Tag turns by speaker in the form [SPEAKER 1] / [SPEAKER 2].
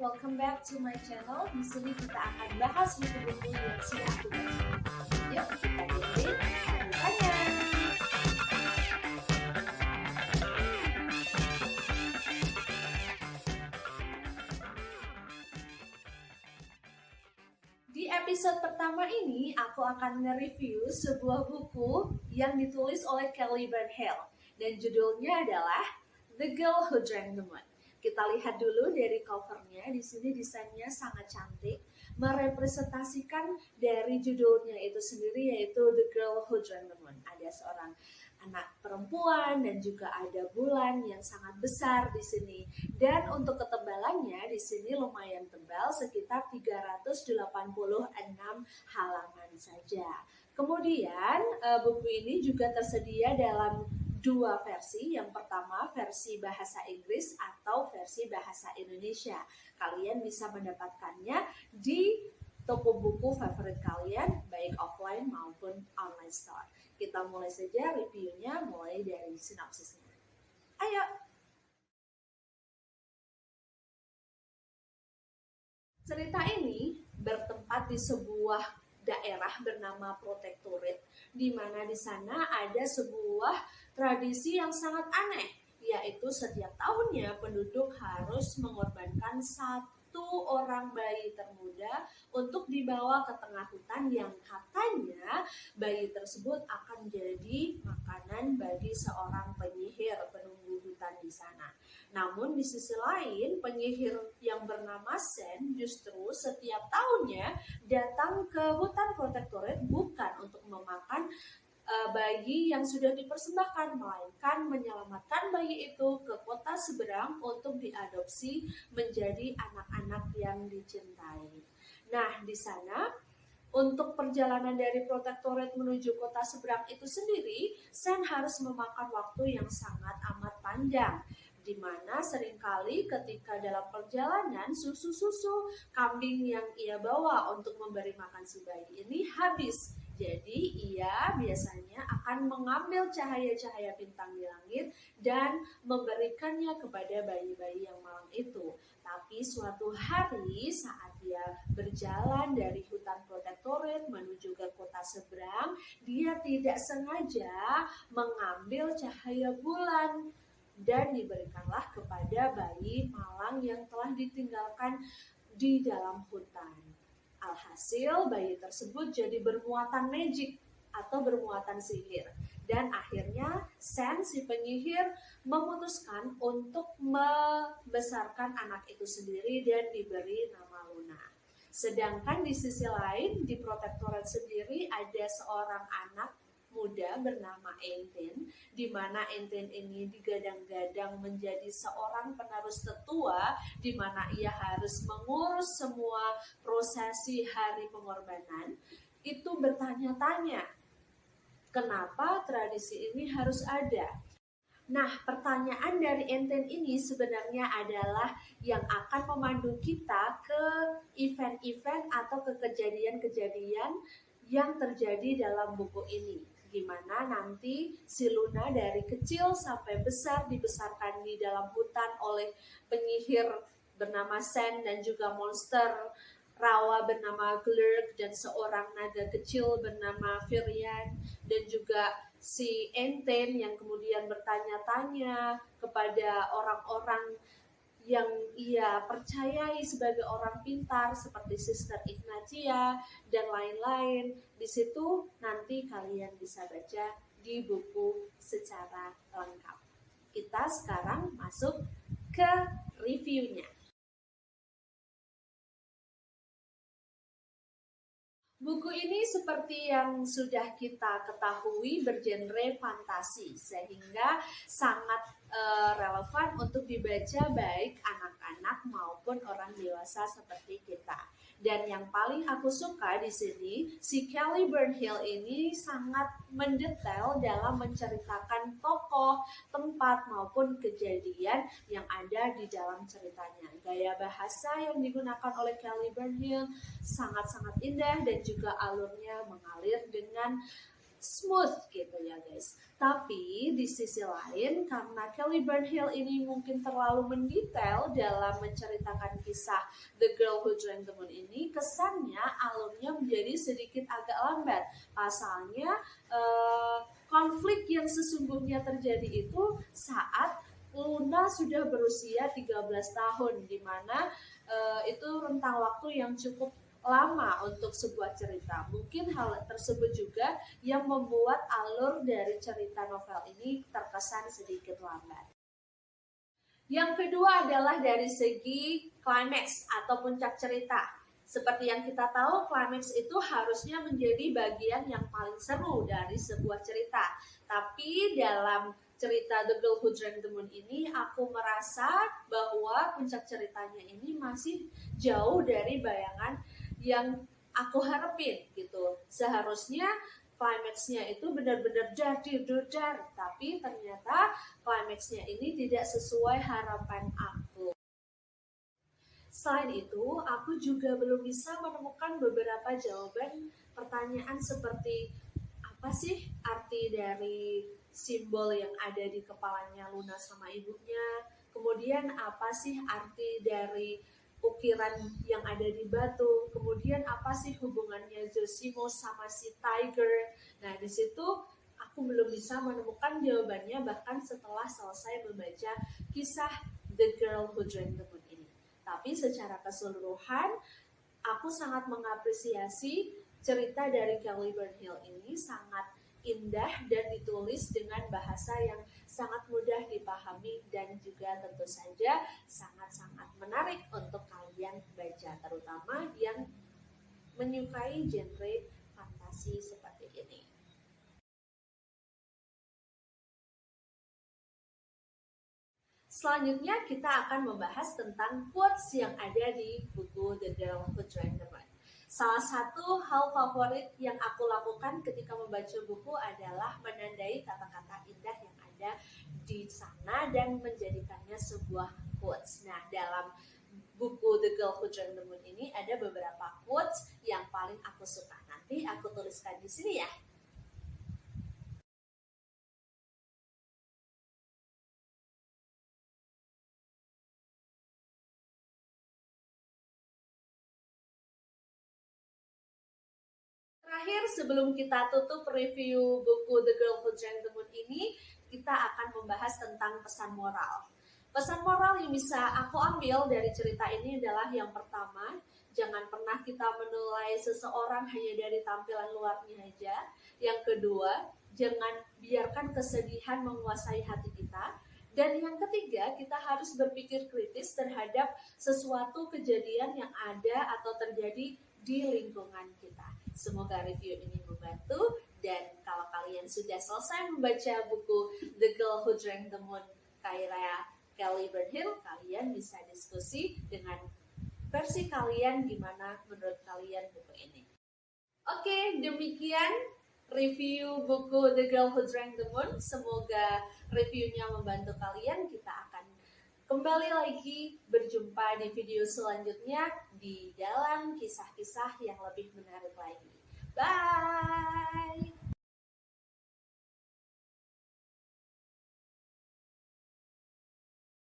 [SPEAKER 1] welcome back to my channel. Di sini kita akan bahas buku-buku yang sudah aku baca. Yuk kita dengerin ceritanya. Di episode pertama ini, aku akan nge-review sebuah buku yang ditulis oleh Kelly Burnhill dan judulnya adalah The Girl Who Drank the Moon. Kita lihat dulu dari covernya. Di sini desainnya sangat cantik, merepresentasikan dari judulnya itu sendiri, yaitu The Girl Who Drank the Moon. Ada seorang anak perempuan dan juga ada bulan yang sangat besar di sini. Dan untuk ketebalannya di sini lumayan tebal, sekitar 386 halaman saja. Kemudian buku ini juga tersedia dalam dua versi. Yang pertama versi bahasa Inggris atau versi bahasa Indonesia. Kalian bisa mendapatkannya di toko buku favorit kalian, baik offline maupun online store. Kita mulai saja reviewnya, mulai dari sinopsisnya. Ayo! Cerita ini bertempat di sebuah daerah bernama Protectorate, di mana di sana ada sebuah tradisi yang sangat aneh, yaitu setiap tahunnya penduduk harus mengorbankan satu orang bayi termuda untuk dibawa ke tengah hutan yang katanya bayi tersebut akan jadi makanan bagi seorang penyihir penunggu hutan di sana. Namun di sisi lain, penyihir yang bernama Sen justru setiap tahunnya datang ke hutan Protectorate bukan untuk memakan bayi yang sudah dipersembahkan, melainkan menyelamatkan bayi itu ke kota seberang untuk diadopsi menjadi anak-anak yang dicintai. Nah, di sana untuk perjalanan dari Protectorate menuju kota seberang itu sendiri, Sen harus memakan waktu yang sangat amat panjang, di mana seringkali ketika dalam perjalanan susu-susu kambing yang ia bawa untuk memberi makan si bayi ini habis. Jadi ia biasanya akan mengambil cahaya-cahaya bintang di langit dan memberikannya kepada bayi-bayi yang malang itu. Tapi suatu hari saat dia berjalan dari hutan Protectorate menuju ke kota seberang, dia tidak sengaja mengambil cahaya bulan dan diberikanlah kepada bayi malang yang telah ditinggalkan di dalam hutan. Alhasil bayi tersebut jadi bermuatan magic atau bermuatan sihir. Dan akhirnya Sen si penyihir memutuskan untuk membesarkan anak itu sendiri dan diberi nama Luna. Sedangkan di sisi lain di Protectorate sendiri ada seorang anak muda bernama Enten, di mana Enten ini digadang-gadang menjadi seorang penerus tetua, di mana ia harus mengurus semua prosesi hari pengorbanan. Itu bertanya-tanya, kenapa tradisi ini harus ada? Nah, pertanyaan dari Enten ini sebenarnya adalah yang akan memandu kita ke event-event atau ke kejadian-kejadian yang terjadi dalam buku ini. Gimana nanti si Luna dari kecil sampai besar dibesarkan di dalam hutan oleh penyihir bernama Sen dan juga monster rawa bernama Glurk dan seorang naga kecil bernama Virian dan juga si Enten yang kemudian bertanya-tanya kepada orang-orang yang ia percayai sebagai orang pintar seperti Sister Ignatia dan lain-lain. Di situ nanti kalian bisa baca di buku secara lengkap. Kita sekarang masuk ke reviewnya. Buku ini seperti yang sudah kita ketahui bergenre fantasi, sehingga sangat relevan untuk dibaca baik anak-anak maupun orang dewasa seperti kita. Dan yang paling aku suka di sini, si Kelly Burnhill ini sangat mendetail dalam menceritakan tokoh, tempat maupun kejadian yang ada di dalam ceritanya. Gaya bahasa yang digunakan oleh Kelly Burnhill sangat-sangat indah dan juga alurnya mengalir dengan smooth gitu ya guys. Tapi di sisi lain karena Kelly Burnhill ini mungkin terlalu mendetail dalam menceritakan kisah The Girl Who Drank the Moon ini, kesannya alurnya menjadi sedikit agak lambat. Pasalnya konflik yang sesungguhnya terjadi itu saat Luna sudah berusia 13 tahun, di mana itu rentang waktu yang cukup lama untuk sebuah cerita. Mungkin hal tersebut juga yang membuat alur dari cerita novel ini terkesan sedikit lambat. Yang kedua adalah dari segi klimaks atau puncak cerita. Seperti yang kita tahu, klimaks itu harusnya menjadi bagian yang paling seru dari sebuah cerita. Tapi dalam cerita The Girl Who Drank the Moon ini, aku merasa bahwa puncak ceritanya ini masih jauh dari bayangan yang aku harapin gitu. Seharusnya climaxnya itu benar-benar dar, tapi ternyata climaxnya ini tidak sesuai harapan aku. Selain itu, aku juga belum bisa menemukan beberapa jawaban pertanyaan seperti apa sih arti dari simbol yang ada di kepalanya Luna sama ibunya, kemudian apa sih arti dari ukiran yang ada di batu, kemudian apa sih hubungannya Zosimo sama si Tiger. Nah, di situ aku belum bisa menemukan jawabannya bahkan setelah selesai membaca kisah The Girl Who Drank the Moon ini. Tapi secara keseluruhan, aku sangat mengapresiasi cerita dari Kelly Burnhill ini, sangat indah dan ditulis dengan bahasa yang sangat mudah dipahami dan juga tentu saja sangat-sangat menarik untuk kalian baca, terutama yang menyukai genre fantasi seperti ini. Selanjutnya kita akan membahas tentang quotes yang ada di buku The Girl Who Drank the Moon. Salah satu hal favorit yang aku lakukan ketika membaca buku adalah menandai kata-kata indah yang ada di sana dan menjadikannya sebuah quotes. Nah, dalam buku The Girl Who Drank the Moon ini ada beberapa quotes yang paling aku suka. Nanti aku tuliskan di sini ya. Terakhir, sebelum kita tutup review buku The Girl Who Drank the Moon ini, kita akan membahas tentang pesan moral. Pesan moral yang bisa aku ambil dari cerita ini adalah yang pertama, jangan pernah kita menilai seseorang hanya dari tampilan luarnya aja. Yang kedua, jangan biarkan kesedihan menguasai hati kita. Dan yang ketiga, kita harus berpikir kritis terhadap sesuatu kejadian yang ada atau terjadi di lingkungan kita. Semoga review ini membantu, dan kalau kalian sudah selesai membaca buku The Girl Who Drank the Moon karya Kelly Burnhill, kalian bisa diskusi dengan versi kalian gimana menurut kalian buku ini. Oke, demikian review buku The Girl Who Drank the Moon. Semoga reviewnya membantu kalian. Kita akan kembali lagi berjumpa di video selanjutnya di dalam kisah-kisah yang lebih menarik lagi. Bye!